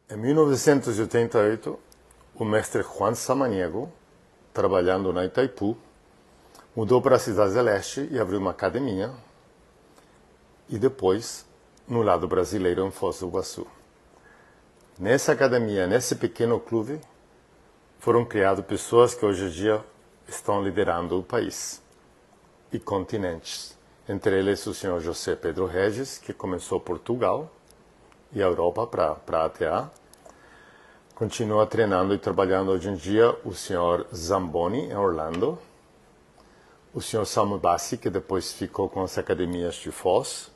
Em 1988, o mestre Juan Samaniego, trabalhando na Itaipu, mudou para a Cidade do Leste e abriu uma academia, e depois no lado brasileiro em Foz do Iguaçu. Nessa academia, nesse pequeno clube, foram criadas pessoas que hoje em dia estão liderando o país e continentes. Entre eles o senhor José Pedro Regis, que começou Portugal e a Europa para a ATA. Continua treinando e trabalhando hoje em dia o senhor Zamboni, em Orlando. O senhor Samuel Bassi, que depois ficou com as academias de Foz.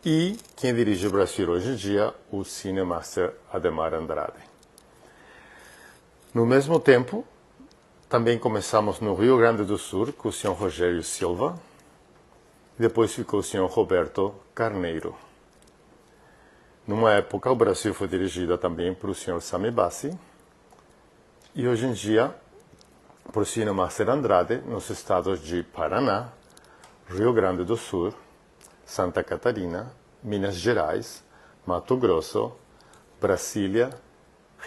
E quem dirige o Brasil hoje em dia, o Cinemaster Ademar Andrade. No mesmo tempo, também começamos no Rio Grande do Sul com o senhor Rogério Silva. Depois ficou o senhor Roberto Carneiro. Numa época, o Brasil foi dirigido também por o senhor Sami Bassi. E hoje em dia, por o Cinemaster Andrade, nos estados de Paraná, Rio Grande do Sul, Santa Catarina, Minas Gerais, Mato Grosso, Brasília,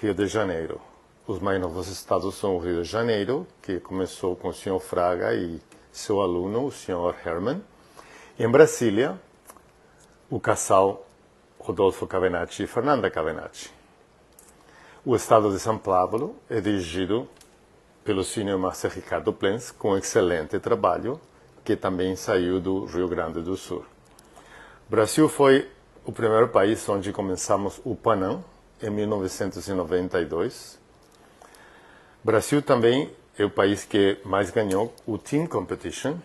Rio de Janeiro. Os mais novos estados são o Rio de Janeiro, que começou com o senhor Fraga e seu aluno, o senhor Herman. E em Brasília, o casal Rodolfo Cavenacci e Fernanda Cavenacci. O estado de São Paulo é dirigido pelo Cinemaster Ricardo Plens, com excelente trabalho, que também saiu do Rio Grande do Sul. O Brasil foi o primeiro país onde começamos o Panam, em 1992. O Brasil também é o país que mais ganhou o Team Competition.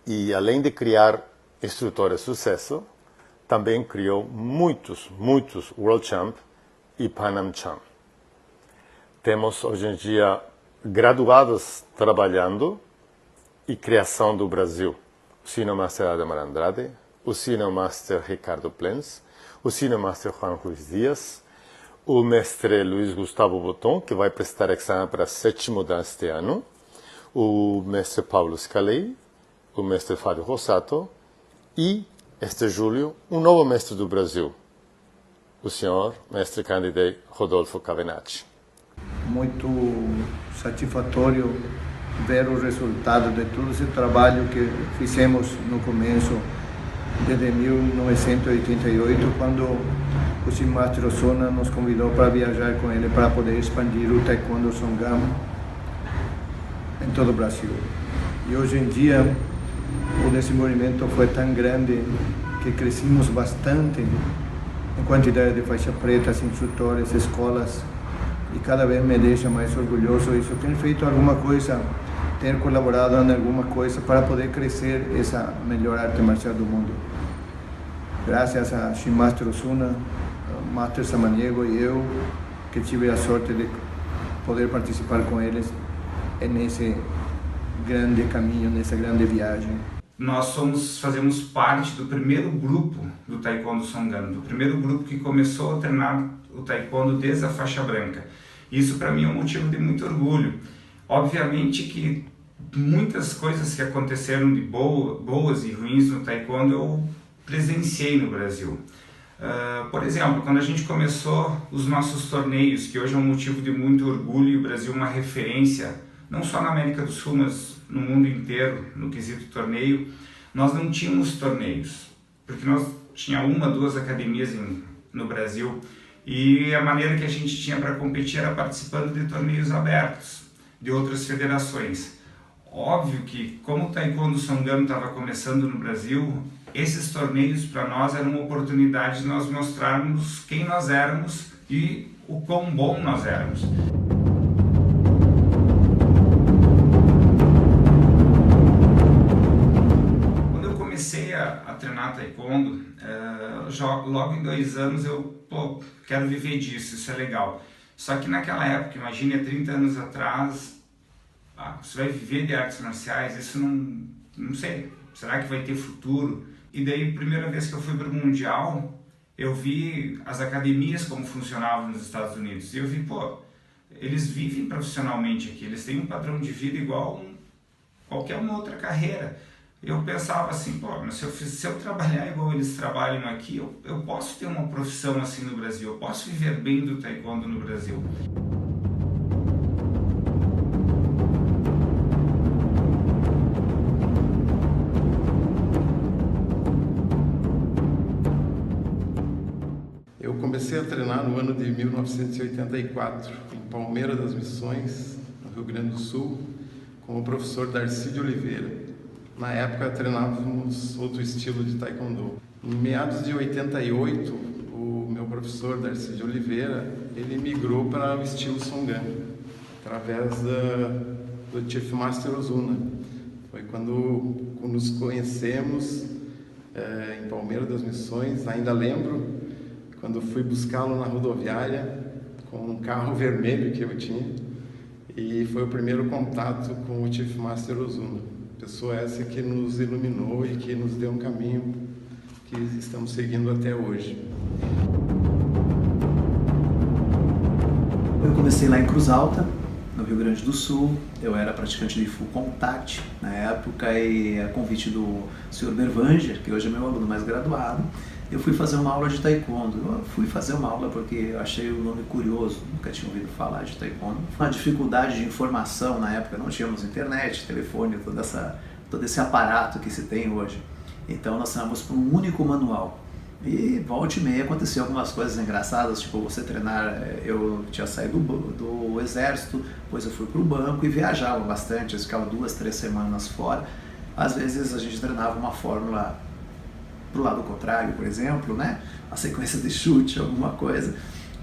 E além de criar instrutores de sucesso, também criou muitos World Champ e Panam Champ. Temos hoje em dia graduados trabalhando e criação do Brasil. O Cinemaster Ademar Andrade, o Cinemaster Ricardo Plens, o Cinemaster Juan Ruiz Dias, o mestre Luiz Gustavo Boton, que vai prestar exame para 7º deste ano, o mestre Paulo Scalei, o mestre Fábio Rossato e, este julho, um novo mestre do Brasil, o senhor mestre candidato Rodolfo Cavenacci. Muito satisfatório ver o resultado de todo esse trabalho que fizemos no começo, desde 1988, quando o Cinemaster Osuna nos convidou para viajar com ele para poder expandir o Taekwondo Songam em todo o Brasil. E hoje em dia, o desenvolvimento foi tão grande que crescimos bastante em quantidade de faixa pretas, instrutores, escolas, e cada vez me deixa mais orgulhoso isso. Ter feito alguma coisa, ter colaborado em alguma coisa para poder crescer essa melhor arte marcial do mundo. Graças a Cinemaster Osuna, Master Samaniego e eu, que tive a sorte de poder participar com eles nesse grande caminho, nessa grande viagem. Nós fazemos parte do primeiro grupo do Taekwondo Songam, do primeiro grupo que começou a treinar o Taekwondo desde a faixa branca. Isso para mim é um motivo de muito orgulho. Obviamente que muitas coisas que aconteceram de boas e ruins no Taekwondo eu presenciei no Brasil. Por exemplo, quando a gente começou os nossos torneios, que hoje é um motivo de muito orgulho e o Brasil é uma referência, não só na América do Sul, mas no mundo inteiro, no quesito torneio, nós não tínhamos torneios, porque nós tínhamos 1, 2 academias no Brasil, e a maneira que a gente tinha para competir era participando de torneios abertos, de outras federações. Óbvio que, como o Taekwondo Songam estava começando no Brasil, esses torneios para nós eram uma oportunidade de nós mostrarmos quem nós éramos e o quão bom nós éramos. A treinar Taekwondo, logo em 2 anos eu quero viver disso, isso é legal. Só que naquela época, imagine há 30 anos atrás, você vai viver de artes marciais, isso não sei, será que vai ter futuro? E daí, a primeira vez que eu fui para o Mundial, eu vi as academias como funcionavam nos Estados Unidos, e eu vi, eles vivem profissionalmente aqui, eles têm um padrão de vida igual a qualquer uma outra carreira. eu pensava assim, pô, mas se eu trabalhar igual eles trabalham aqui, eu posso ter uma profissão assim no Brasil, eu posso viver bem do taekwondo no Brasil. Eu comecei a treinar no ano de 1984, em Palmeira das Missões, no Rio Grande do Sul, com o professor Darcy de Oliveira. Na época treinávamos outro estilo de taekwondo. Em meados de 88, o meu professor Darcy de Oliveira, ele migrou para o estilo Songan, através do Chief Master Ozuna. Foi quando nos conhecemos em Palmeira das Missões. Ainda lembro quando fui buscá-lo na rodoviária com um carro vermelho que eu tinha, e foi o primeiro contato com o Chief Master Ozuna. Pessoa essa que nos iluminou e que nos deu um caminho que estamos seguindo até hoje. Eu comecei lá em Cruz Alta, no Rio Grande do Sul. Eu era praticante de full contact na época, e a convite do Sr. Bervanger, que hoje é meu aluno mais graduado, eu fui fazer uma aula de taekwondo. Eu fui fazer uma aula porque eu achei o nome curioso, nunca tinha ouvido falar de taekwondo. Uma dificuldade de informação na época, não tínhamos internet, telefone, todo esse aparato que se tem hoje. Então nós treinamos por um único manual. E volta e meia aconteceu algumas coisas engraçadas, tipo você treinar. Eu tinha saído do exército, depois eu fui para o banco e viajava bastante, eu ficava 2, 3 semanas fora. Às vezes a gente treinava uma fórmula pro lado contrário, por exemplo, né? A sequência de chute, alguma coisa.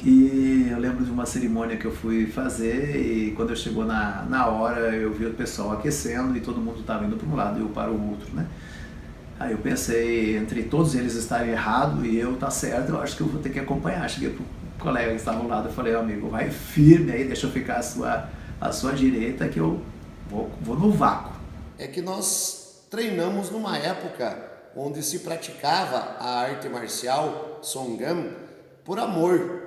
E eu lembro de uma cerimônia que eu fui fazer, e quando eu chegou na hora, eu vi o pessoal aquecendo e todo mundo estava indo para um lado e eu para o outro, né? Aí eu pensei, entre todos eles estarem errados e eu tá certo, eu acho que eu vou ter que acompanhar. Cheguei pro colega que estava ao lado e falei, amigo, vai firme aí, deixa eu ficar à sua direita que eu vou no vácuo. É que nós treinamos numa época onde se praticava a arte marcial Songan por amor,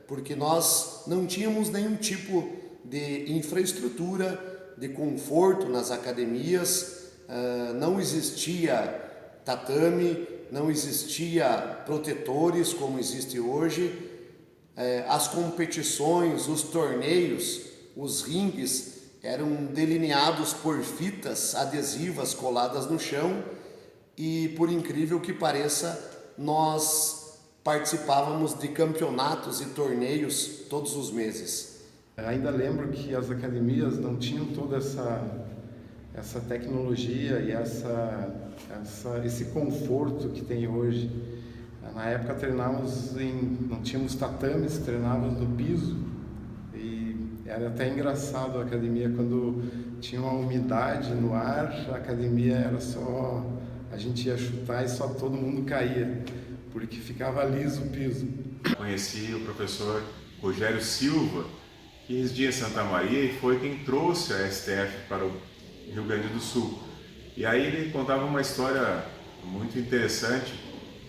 porque nós não tínhamos nenhum tipo de infraestrutura, de conforto nas academias, não existia tatame, não existia protetores como existe hoje, as competições, os torneios, os ringues eram delineados por fitas adesivas coladas no chão, e por incrível que pareça, nós participávamos de campeonatos e torneios todos os meses. Ainda lembro que as academias não tinham toda essa tecnologia e esse conforto que tem hoje. Na época treinávamos não tínhamos tatames, treinávamos no piso. Era até engraçado a academia, quando tinha uma umidade no ar, a academia era só, a gente ia chutar e só todo mundo caía, porque ficava liso o piso. Conheci o professor Rogério Silva, que residia em Santa Maria e foi quem trouxe a STF para o Rio Grande do Sul. E aí ele contava uma história muito interessante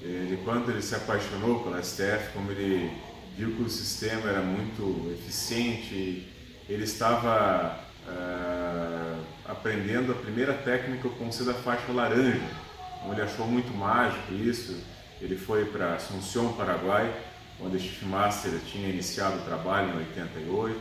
de quando ele se apaixonou pela STF, como ele viu que o sistema era muito eficiente. Ele estava aprendendo a primeira técnica com ser da faixa laranja, então ele achou muito mágico isso. Ele foi para Asunción, Paraguai, onde o Chief Master tinha iniciado o trabalho em 88,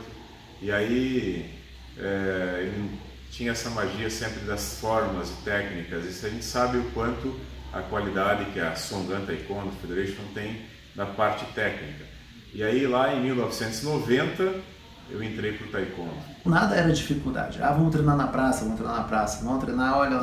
e aí ele tinha essa magia sempre das formas e técnicas, e a gente sabe o quanto a qualidade que a Songan Taekwondo Federation tem da parte técnica. E aí lá em 1990 eu entrei pro taekwondo. Nada era dificuldade. Vamos treinar na praça, vamos treinar, olha,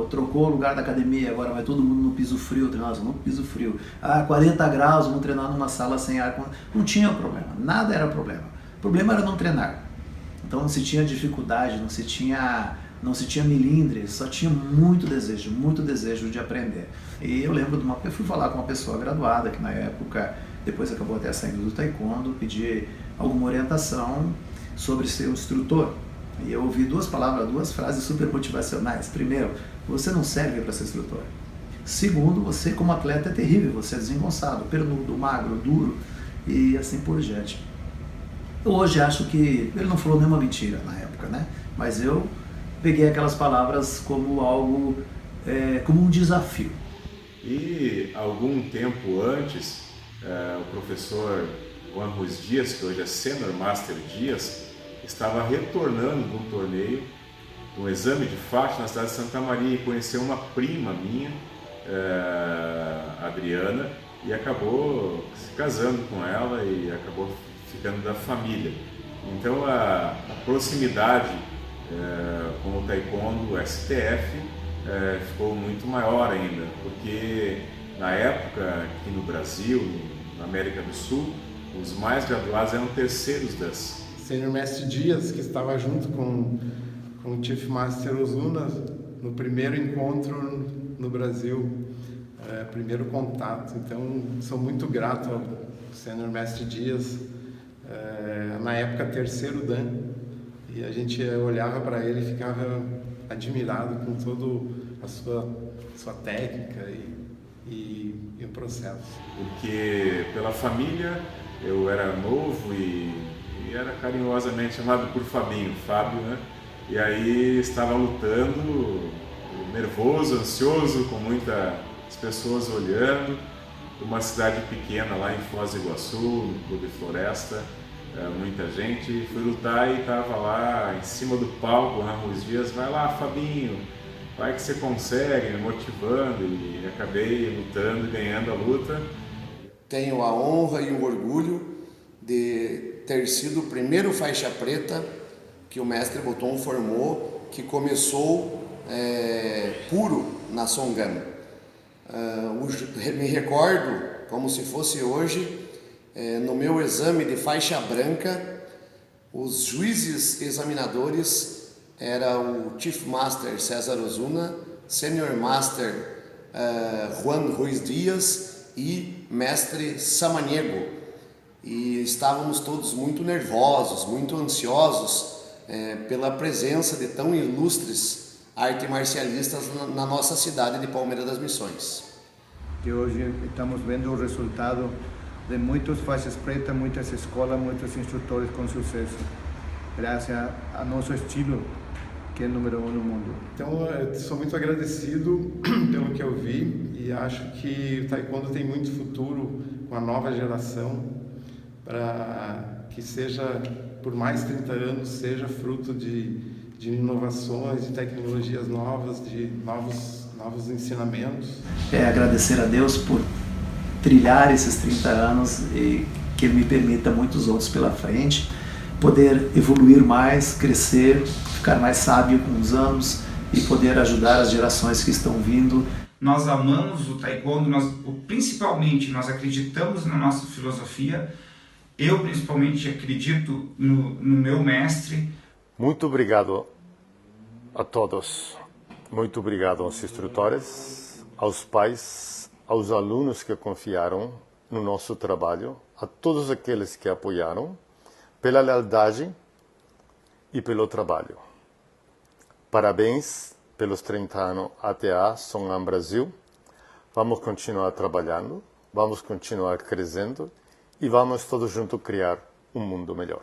trocou o lugar da academia, agora vai todo mundo no piso frio, treinar no piso frio. 40 graus, vamos treinar numa sala sem ar. Não tinha problema, nada era problema. O problema era não treinar. Então não se tinha dificuldade, não se tinha melindre, só tinha muito desejo de aprender. E eu lembro eu fui falar com uma pessoa graduada, que na época, depois acabou até saindo do taekwondo, pedi alguma orientação sobre ser um instrutor. E eu ouvi duas frases super motivacionais. Primeiro, você não serve para ser instrutor. Segundo, você como atleta é terrível, você é desengonçado, pernudo, magro, duro e assim por diante. Eu hoje acho que ele não falou nenhuma mentira na época, né? Mas eu peguei aquelas palavras como algo, como um desafio. E algum tempo antes, o professor Juan Ruiz Dias, que hoje é Senior Master Dias, estava retornando de um torneio, de um exame de faixa na cidade de Santa Maria, e conheceu uma prima minha, Adriana, e acabou se casando com ela e acabou ficando da família. Então a proximidade com o Taekwondo STF ficou muito maior ainda, porque na época aqui no Brasil, na América do Sul, os mais graduados eram terceiros das. Sênior Mestre Dias, que estava junto com o Chief Master Ozuna no primeiro encontro no Brasil, primeiro contato. Então, sou muito grato ao Sênior Mestre Dias, na época terceiro Dan, e a gente olhava para ele e ficava admirado com toda a sua técnica e o processo. Porque pela família eu era novo e era carinhosamente chamado por Fabinho, Fábio, né? E aí estava lutando, nervoso, ansioso, com muitas pessoas olhando, uma cidade pequena lá em Foz do Iguaçu, no Clube Floresta, muita gente. Fui lutar e estava lá em cima do palco, Juan Ruiz Dias, vai lá Fabinho, vai que você consegue, me motivando, e acabei lutando e ganhando a luta. Tenho a honra e o orgulho de ter sido o primeiro faixa preta que o mestre Boton formou, que começou puro na Songan. Me recordo, como se fosse hoje, no meu exame de faixa branca, os juízes examinadores eram o Chief Master César Ozuna, Senior Master Juan Ruiz Dias e Mestre Samaniego. E estávamos todos muito nervosos, muito ansiosos pela presença de tão ilustres artes marcialistas na nossa cidade de Palmeira das Missões. Que hoje estamos vendo o resultado de muitas faixas pretas, muitas escolas, muitos instrutores com sucesso, graças a nosso estilo, que é número 1 no mundo. Então, eu sou muito agradecido pelo que eu vi e acho que o Taekwondo tem muito futuro com a nova geração, para que seja, por mais 30 anos, seja fruto de inovações, de tecnologias novas, de novos ensinamentos. Agradecer a Deus por trilhar esses 30 anos e que Ele me permita muitos outros pela frente, poder evoluir mais, crescer, ficar mais sábio com os anos e poder ajudar as gerações que estão vindo. Nós amamos o Taekwondo, principalmente nós acreditamos na nossa filosofia. Eu principalmente acredito no meu mestre. Muito obrigado a todos. Muito obrigado aos instrutores, aos pais, aos alunos que confiaram no nosso trabalho, a todos aqueles que apoiaram, pela lealdade e pelo trabalho. Parabéns pelos 30 anos ATA Songan Brasil. Vamos continuar trabalhando, vamos continuar crescendo e vamos todos juntos criar um mundo melhor.